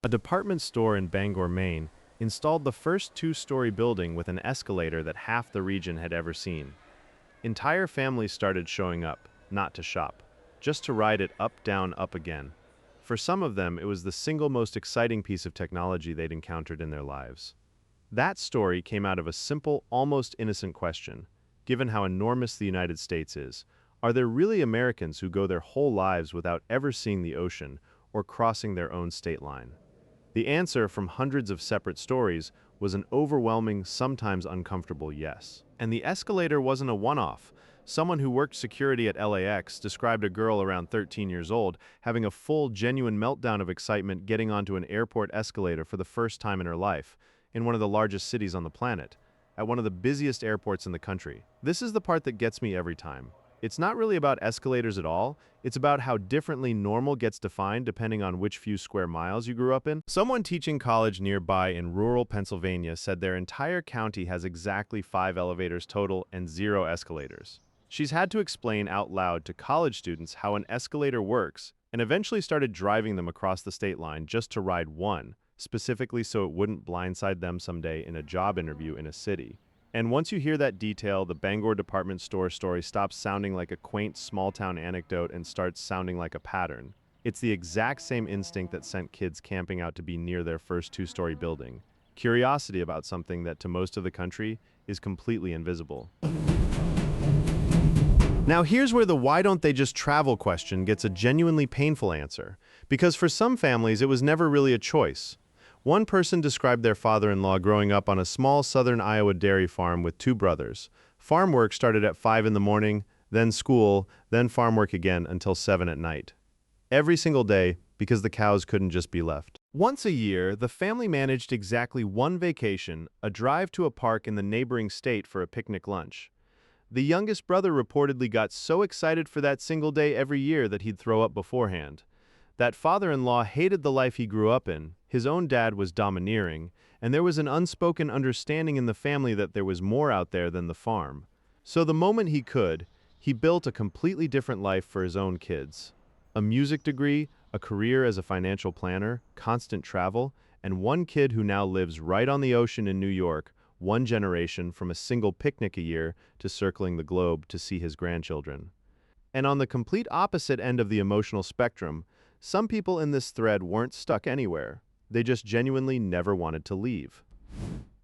A department store in Bangor, Maine, installed the first two-story building with an escalator that half the region had ever seen. Entire families started showing up, not to shop, just to ride it up, down, up again. For some of them, it was the single most exciting piece of technology they'd encountered in their lives. That story came out of a simple, almost innocent question. Given how enormous the United States is, are there really Americans who go their whole lives without ever seeing the ocean or crossing their own state line? The answer from hundreds of separate stories was an overwhelming, sometimes uncomfortable yes. And the escalator wasn't a one-off. Someone who worked security at LAX described a girl around 13 years old having a full, genuine meltdown of excitement getting onto an airport escalator for the first time in her life, in one of the largest cities on the planet, at one of the busiest airports in the country. This is the part that gets me every time. It's not really about escalators at all, it's about how differently normal gets defined depending on which few square miles you grew up in. Someone teaching college nearby in rural Pennsylvania said their entire county has exactly 5 elevators total and 0 escalators. She's had to explain out loud to college students how an escalator works and eventually started driving them across the state line just to ride one, specifically so it wouldn't blindside them someday in a job interview in a city. And once you hear that detail, the Bangor department store story stops sounding like a quaint small-town anecdote and starts sounding like a pattern. It's the exact same instinct that sent kids camping out to be near their first two-story building. Curiosity about something that to most of the country is completely invisible. Now here's where the why don't they just travel question gets a genuinely painful answer. Because for some families, it was never really a choice. One person described their father-in-law growing up on a small southern Iowa dairy farm with 2 brothers. Farm work started at 5 in the morning, then school, then farm work again until 7 at night. Every single day, because the cows couldn't just be left. Once a year, the family managed exactly one vacation, a drive to a park in the neighboring state for a picnic lunch. The youngest brother reportedly got so excited for that single day every year that he'd throw up beforehand. That father-in-law hated the life he grew up in, his own dad was domineering, and there was an unspoken understanding in the family that there was more out there than the farm. So the moment he could, he built a completely different life for his own kids. A music degree, a career as a financial planner, constant travel, and one kid who now lives right on the ocean in New York, one generation from a single picnic a year to circling the globe to see his grandchildren. And on the complete opposite end of the emotional spectrum, some people in this thread weren't stuck anywhere. They just genuinely never wanted to leave.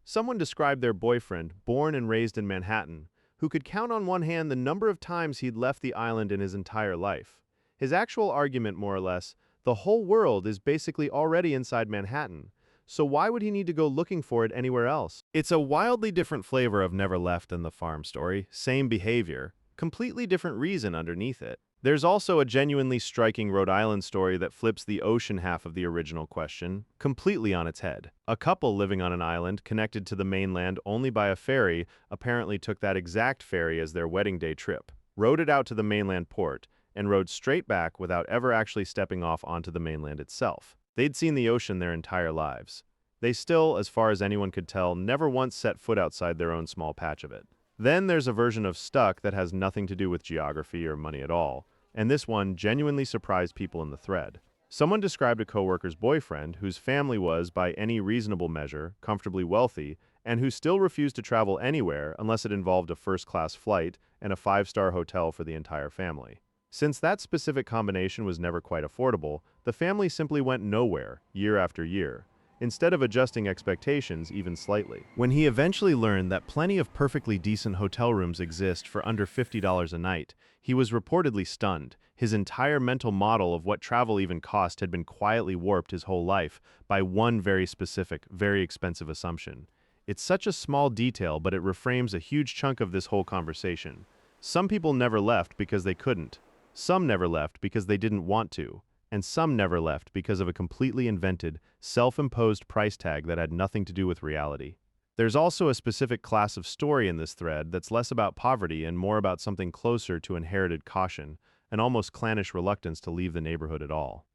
Someone described their boyfriend, born and raised in Manhattan, who could count on one hand the number of times he'd left the island in his entire life. His actual argument, more or less, the whole world is basically already inside Manhattan, so why would he need to go looking for it anywhere else? It's a wildly different flavor of never left than the farm story, same behavior, completely different reason underneath it. There's also a genuinely striking Rhode Island story that flips the ocean half of the original question completely on its head. A couple living on an island connected to the mainland only by a ferry apparently took that exact ferry as their wedding day trip, rowed it out to the mainland port, and rowed straight back without ever actually stepping off onto the mainland itself. They'd seen the ocean their entire lives. They still, as far as anyone could tell, never once set foot outside their own small patch of it. Then there's a version of stuck that has nothing to do with geography or money at all. And this one genuinely surprised people in the thread. Someone described a coworker's boyfriend whose family was, by any reasonable measure, comfortably wealthy, and who still refused to travel anywhere unless it involved a first-class flight and a 5-star hotel for the entire family. Since that specific combination was never quite affordable, the family simply went nowhere, year after year, instead of adjusting expectations even slightly. When he eventually learned that plenty of perfectly decent hotel rooms exist for under $50 a night, he was reportedly stunned. His entire mental model of what travel even cost had been quietly warped his whole life by one very specific, very expensive assumption. It's such a small detail, but it reframes a huge chunk of this whole conversation. Some people never left because they couldn't. Some never left because they didn't want to. And some never left because of a completely invented, self-imposed price tag that had nothing to do with reality. There's also a specific class of story in this thread that's less about poverty and more about something closer to inherited caution, an almost clannish reluctance to leave the neighborhood at all.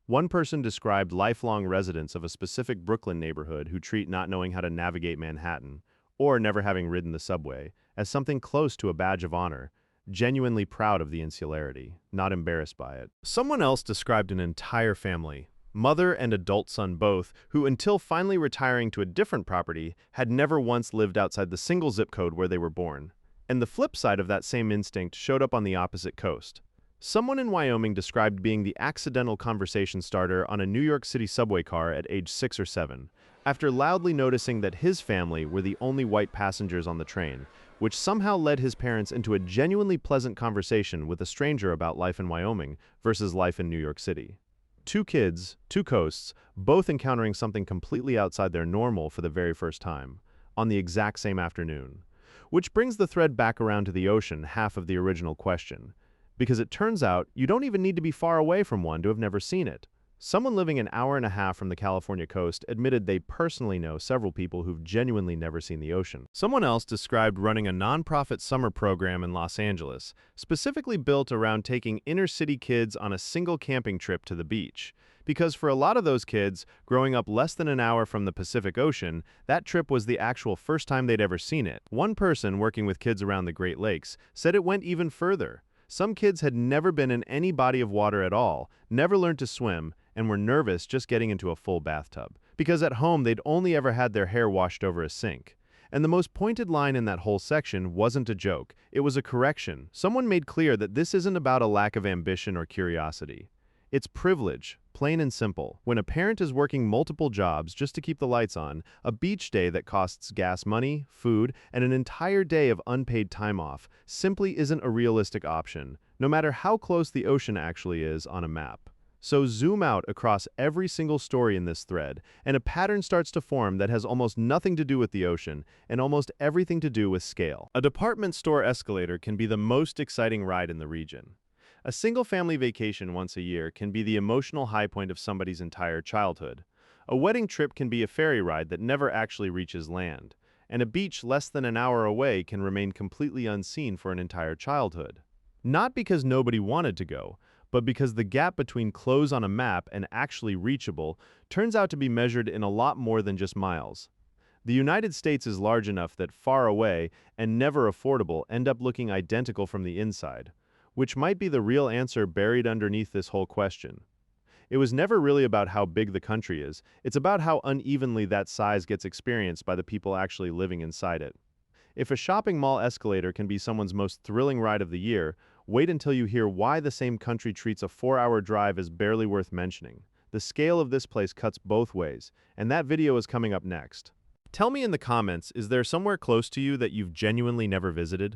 One person described lifelong residents of a specific Brooklyn neighborhood who treat not knowing how to navigate Manhattan, or never having ridden the subway, as something close to a badge of honor, genuinely proud of the insularity, not embarrassed by it. Someone else described an entire family, mother and adult son both, who until finally retiring to a different property, had never once lived outside the single zip code where they were born. And the flip side of that same instinct showed up on the opposite coast. Someone in Wyoming described being the accidental conversation starter on a New York City subway car at age 6 or 7, after loudly noticing that his family were the only white passengers on the train, which somehow led his parents into a genuinely pleasant conversation with a stranger about life in Wyoming versus life in New York City. Two kids, two coasts, both encountering something completely outside their normal for the very first time, on the exact same afternoon. Which brings the thread back around to the ocean, half of the original question. Because it turns out you don't even need to be far away from one to have never seen it. Someone living an hour and a half from the California coast admitted they personally know several people who've genuinely never seen the ocean. Someone else described running a nonprofit summer program in Los Angeles, specifically built around taking inner-city kids on a single camping trip to the beach. Because for a lot of those kids, growing up less than an hour from the Pacific Ocean, that trip was the actual first time they'd ever seen it. One person working with kids around the Great Lakes said it went even further. Some kids had never been in any body of water at all, never learned to swim, and were nervous just getting into a full bathtub. Because at home they'd only ever had their hair washed over a sink. And the most pointed line in that whole section wasn't a joke, it was a correction. Someone made clear that this isn't about a lack of ambition or curiosity. It's privilege, plain and simple. When a parent is working multiple jobs just to keep the lights on, a beach day that costs gas money, food, and an entire day of unpaid time off simply isn't a realistic option, no matter how close the ocean actually is on a map. So zoom out across every single story in this thread, and a pattern starts to form that has almost nothing to do with the ocean and almost everything to do with scale. A department store escalator can be the most exciting ride in the region. A single-family vacation once a year can be the emotional high point of somebody's entire childhood. A wedding trip can be a ferry ride that never actually reaches land. And a beach less than an hour away can remain completely unseen for an entire childhood. Not because nobody wanted to go, but because the gap between clothes on a map and actually reachable turns out to be measured in a lot more than just miles. The United States is large enough that far away and never affordable end up looking identical from the inside, which might be the real answer buried underneath this whole question. It was never really about how big the country is, it's about how unevenly that size gets experienced by the people actually living inside it. If a shopping mall escalator can be someone's most thrilling ride of the year, wait until you hear why the same country treats a 4-hour drive as barely worth mentioning. The scale of this place cuts both ways, and that video is coming up next. Tell me in the comments, is there somewhere close to you that you've genuinely never visited?